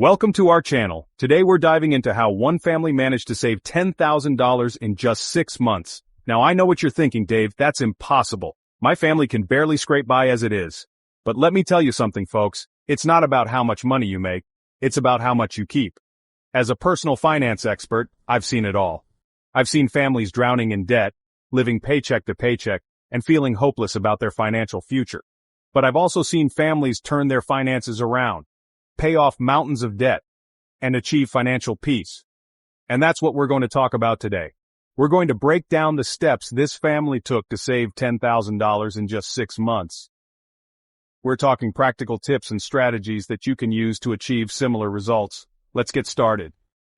Welcome to our channel. Today we're diving into how one family managed to save $10,000 in just 6 months. Now I know what you're thinking, Dave, that's impossible. My family can barely scrape by as it is. But let me tell you something, folks. It's not about how much money you make. It's about how much you keep. As a personal finance expert, I've seen it all. I've seen families drowning in debt, living paycheck to paycheck, and feeling hopeless about their financial future. But I've also seen families turn their finances around, pay off mountains of debt, and achieve financial peace. And that's what we're going to talk about today. We're going to break down the steps this family took to save $10,000 in just 6 months. We're talking practical tips and strategies that you can use to achieve similar results. Let's get started.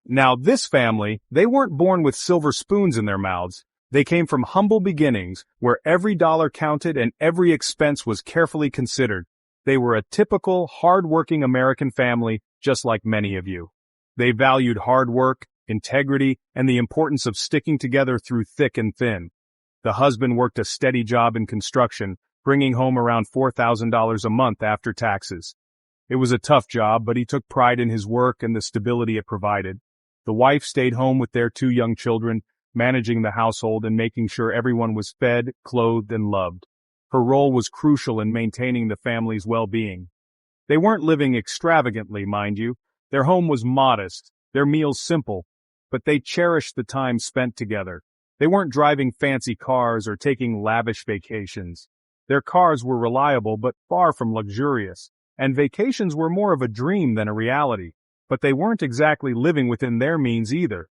Now, this family, they weren't born with silver spoons in their mouths. They came from humble beginnings, where every dollar counted and every expense was carefully considered. They were a typical, hard-working American family, just like many of you. They valued hard work, integrity, and the importance of sticking together through thick and thin. The husband worked a steady job in construction, bringing home around $4,000 a month after taxes. It was a tough job, but he took pride in his work and the stability it provided. The wife stayed home with their 2 young children, managing the household and making sure everyone was fed, clothed, and loved. Her role was crucial in maintaining the family's well-being. They weren't living extravagantly, mind you. Their home was modest, their meals simple, but they cherished the time spent together. They weren't driving fancy cars or taking lavish vacations. Their cars were reliable but far from luxurious, and vacations were more of a dream than a reality. But they weren't exactly living within their means either.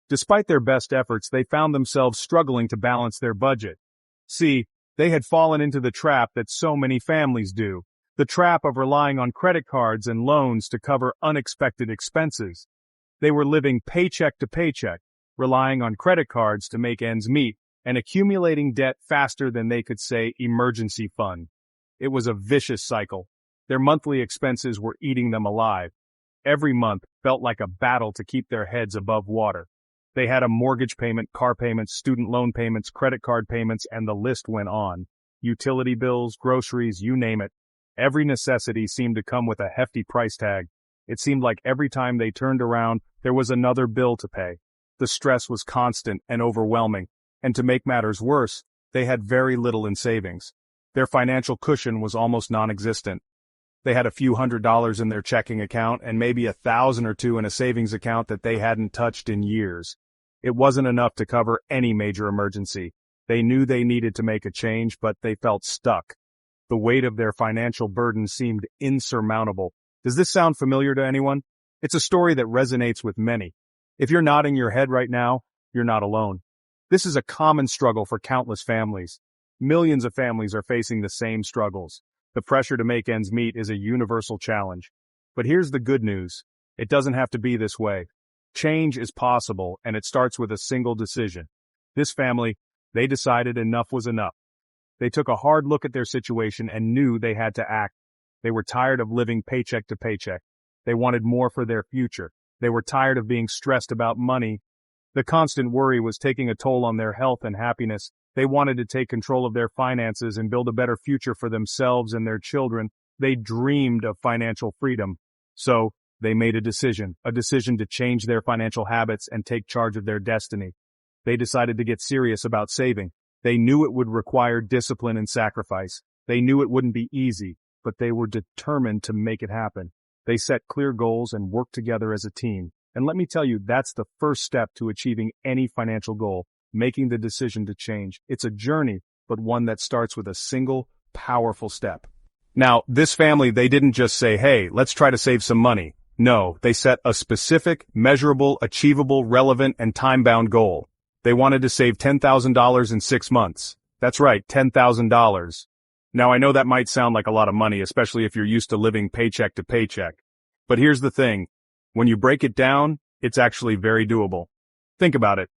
Despite their best efforts, they found themselves struggling to balance their budget. See, they had fallen into the trap that so many families do, the trap of relying on credit cards and loans to cover unexpected expenses. They were living paycheck to paycheck, relying on credit cards to make ends meet, and accumulating debt faster than they could say emergency fund. It was a vicious cycle. Their monthly expenses were eating them alive. Every month felt like a battle to keep their heads above water. They had a mortgage payment, car payments, student loan payments, credit card payments, and the list went on. Utility bills, groceries, you name it. Every necessity seemed to come with a hefty price tag. It seemed like every time they turned around, there was another bill to pay. The stress was constant and overwhelming, and to make matters worse, they had very little in savings. Their financial cushion was almost non-existent. They had a few $100s in their checking account and maybe $1,000 or $2 in a savings account that they hadn't touched in years. It wasn't enough to cover any major emergency. They knew they needed to make a change, but they felt stuck. The weight of their financial burden seemed insurmountable. Does this sound familiar to anyone? It's a story that resonates with many. If you're nodding your head right now, you're not alone. This is a common struggle for countless families. Millions of families are facing the same struggles. The pressure to make ends meet is a universal challenge. But here's the good news. It doesn't have to be this way. Change is possible, and it starts with a single decision. This family, they decided enough was enough. They took a hard look at their situation and knew they had to act. They were tired of living paycheck to paycheck. They wanted more for their future. They were tired of being stressed about money. The constant worry was taking a toll on their health and happiness. They wanted to take control of their finances and build a better future for themselves and their children. They dreamed of financial freedom. So, they made a decision to change their financial habits and take charge of their destiny. They decided to get serious about saving. They knew it would require discipline and sacrifice. They knew it wouldn't be easy, but they were determined to make it happen. They set clear goals and worked together as a team. And let me tell you, that's the first step to achieving any financial goal. Making the decision to change. It's a journey, but one that starts with a single, powerful step. Now, this family, they didn't just say, hey, let's try to save some money. No, they set a specific, measurable, achievable, relevant, and time-bound goal. They wanted to save $10,000 in 6 months. That's right, $10,000. Now, I know that might sound like a lot of money, especially if you're used to living paycheck to paycheck. But here's the thing. When you break it down, it's actually very doable. Think about it.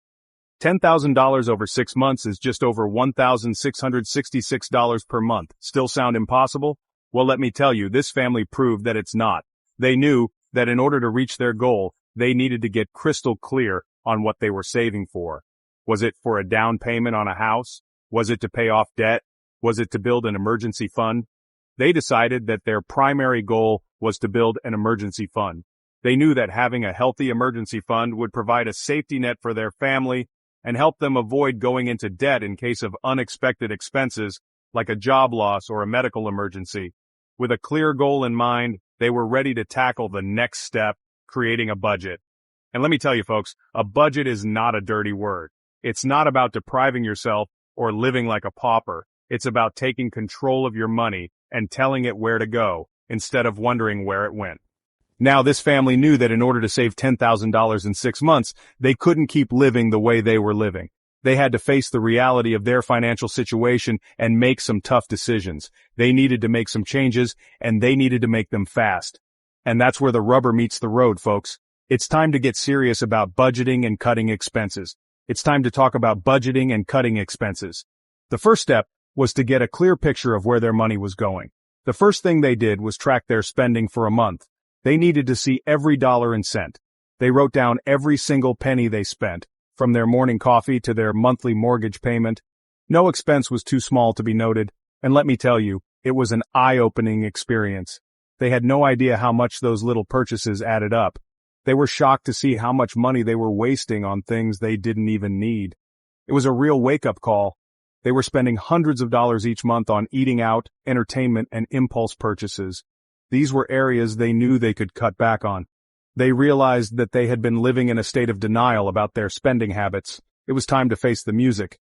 $10,000 over 6 months is just over $1,666 per month. Still sound impossible? Well, let me tell you, this family proved that it's not. They knew that in order to reach their goal, they needed to get crystal clear on what they were saving for. Was it for a down payment on a house? Was it to pay off debt? Was it to build an emergency fund? They decided that their primary goal was to build an emergency fund. They knew that having a healthy emergency fund would provide a safety net for their family and help them avoid going into debt in case of unexpected expenses like a job loss or a medical emergency. With a clear goal in mind, they were ready to tackle the next step, creating a budget. And let me tell you folks, a budget is not a dirty word. It's not about depriving yourself or living like a pauper. It's about taking control of your money and telling it where to go, instead of wondering where it went. Now, this family knew that in order to save $10,000 in 6 months, they couldn't keep living the way they were living. They had to face the reality of their financial situation and make some tough decisions. They needed to make some changes, and they needed to make them fast. And that's where the rubber meets the road, folks. It's time to get serious about budgeting and cutting expenses. It's time to talk about budgeting and cutting expenses. The first step was to get a clear picture of where their money was going. The first thing they did was track their spending for a month. They needed to see every dollar and cent. They wrote down every single penny they spent, from their morning coffee to their monthly mortgage payment. No expense was too small to be noted, and let me tell you, it was an eye-opening experience. They had no idea how much those little purchases added up. They were shocked to see how much money they were wasting on things they didn't even need. It was a real wake-up call. They were spending hundreds of dollars each month on eating out, entertainment, and impulse purchases. These were areas they knew they could cut back on. They realized that they had been living in a state of denial about their spending habits. It was time to face the music.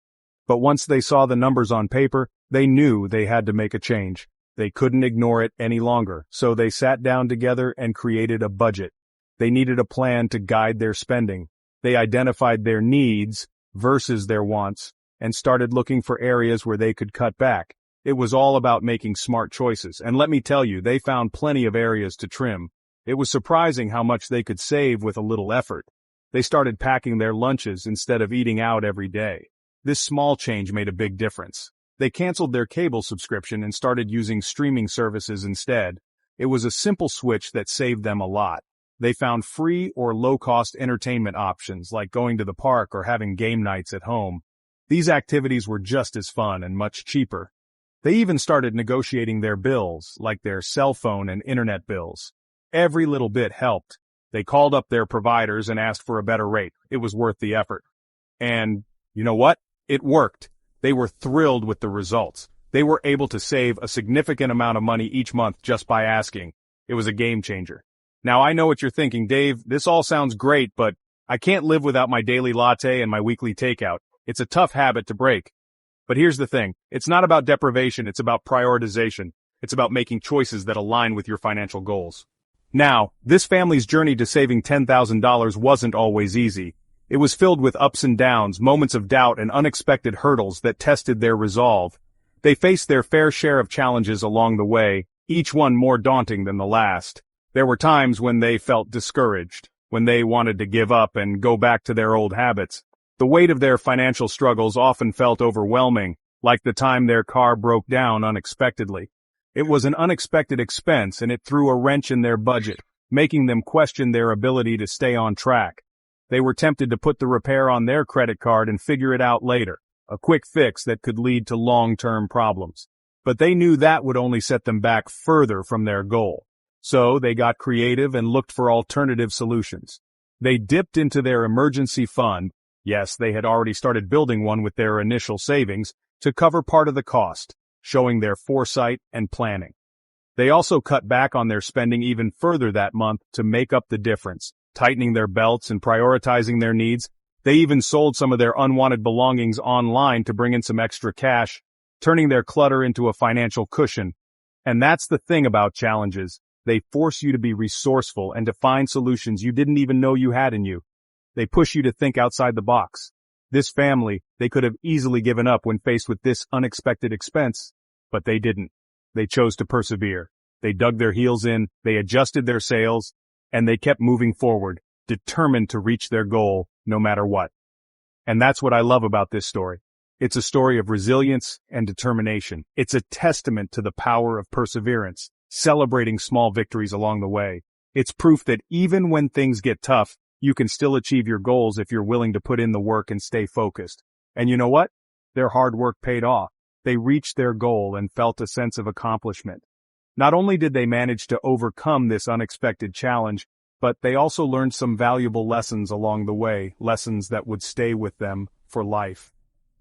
But once they saw the numbers on paper, they knew they had to make a change. They couldn't ignore it any longer, so they sat down together and created a budget. They needed a plan to guide their spending. They identified their needs versus their wants and started looking for areas where they could cut back. It was all about making smart choices, and let me tell you, they found plenty of areas to trim. It was surprising how much they could save with a little effort. They started packing their lunches instead of eating out every day. This small change made a big difference. They canceled their cable subscription and started using streaming services instead. It was a simple switch that saved them a lot. They found free or low-cost entertainment options like going to the park or having game nights at home. These activities were just as fun and much cheaper. They even started negotiating their bills, like their cell phone and internet bills. Every little bit helped. They called up their providers and asked for a better rate. It was worth the effort. And, you know what? It worked. They were thrilled with the results. They were able to save a significant amount of money each month just by asking. It was a game changer. Now I know what you're thinking, Dave, this all sounds great, but I can't live without my daily latte and my weekly takeout. It's a tough habit to break. But here's the thing, it's not about deprivation, it's about prioritization. It's about making choices that align with your financial goals. Now, this family's journey to saving $10,000 wasn't always easy. It was filled with ups and downs, moments of doubt, and unexpected hurdles that tested their resolve. They faced their fair share of challenges along the way, each one more daunting than the last. There were times when they felt discouraged, when they wanted to give up and go back to their old habits. The weight of their financial struggles often felt overwhelming, like the time their car broke down unexpectedly. It was an unexpected expense and it threw a wrench in their budget, making them question their ability to stay on track. They were tempted to put the repair on their credit card and figure it out later, a quick fix that could lead to long-term problems. But they knew that would only set them back further from their goal. So they got creative and looked for alternative solutions. They dipped into their emergency fund. Yes, they had already started building one with their initial savings to cover part of the cost, showing their foresight and planning. They also cut back on their spending even further that month to make up the difference, tightening their belts and prioritizing their needs. They even sold some of their unwanted belongings online to bring in some extra cash, turning their clutter into a financial cushion. And that's the thing about challenges. They force you to be resourceful and to find solutions you didn't even know you had in you. They push you to think outside the box. This family, they could have easily given up when faced with this unexpected expense, but they didn't. They chose to persevere. They dug their heels in, they adjusted their sails, and they kept moving forward, determined to reach their goal no matter what. And that's what I love about this story. It's a story of resilience and determination. It's a testament to the power of perseverance, celebrating small victories along the way. It's proof that even when things get tough, you can still achieve your goals if you're willing to put in the work and stay focused. And you know what? Their hard work paid off. They reached their goal and felt a sense of accomplishment. Not only did they manage to overcome this unexpected challenge, But they also learned some valuable lessons along the way, lessons that would stay with them for life.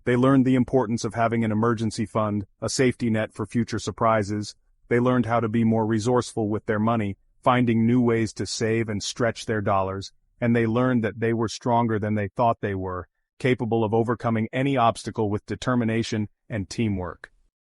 They learned the importance of having an emergency fund, a safety net for future surprises. They learned how to be more resourceful with their money, finding new ways to save and stretch their dollars, and they learned that they were stronger than they thought they were, capable of overcoming any obstacle with determination and teamwork.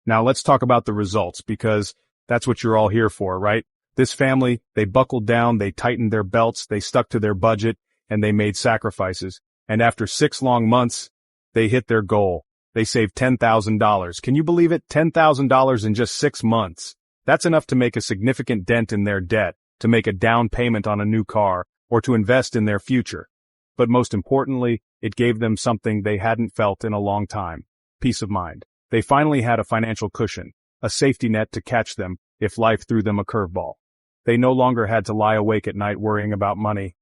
Now let's talk about the results, because that's what you're all here for, right? This family, they buckled down, they tightened their belts, they stuck to their budget, and they made sacrifices. And after 6 long months, they hit their goal. They saved $10,000. Can you believe it? $10,000 in just 6 months. That's enough to make a significant dent in their debt, to make a down payment on a new car, or to invest in their future. But most importantly, it gave them something they hadn't felt in a long time: peace of mind. They finally had a financial cushion, a safety net to catch them if life threw them a curveball. They no longer had to lie awake at night worrying about money.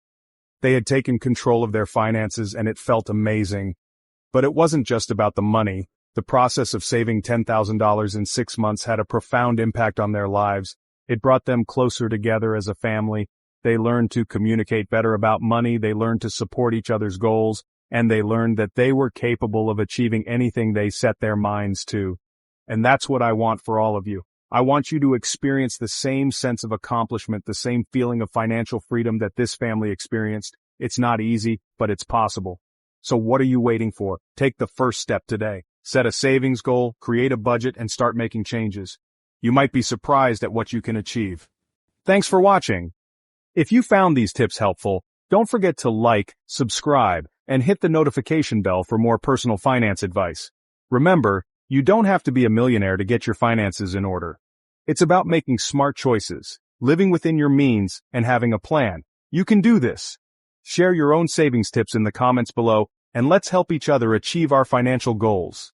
They had taken control of their finances, and it felt amazing. But it wasn't just about the money. The process of saving $10,000 in 6 months had a profound impact on their lives. It brought them closer together as a family. They learned to communicate better about money, they learned to support each other's goals, and they learned that they were capable of achieving anything they set their minds to. And that's what I want for all of you. I want you to experience the same sense of accomplishment, the same feeling of financial freedom that this family experienced. It's not easy, but it's possible. So what are you waiting for? Take the first step today. Set a savings goal, create a budget, and start making changes. You might be surprised at what you can achieve. Thanks for watching. If you found these tips helpful, don't forget to like, subscribe, and hit the notification bell for more personal finance advice. Remember, you don't have to be a millionaire to get your finances in order. It's about making smart choices, living within your means, and having a plan. You can do this. Share your own savings tips in the comments below, and let's help each other achieve our financial goals.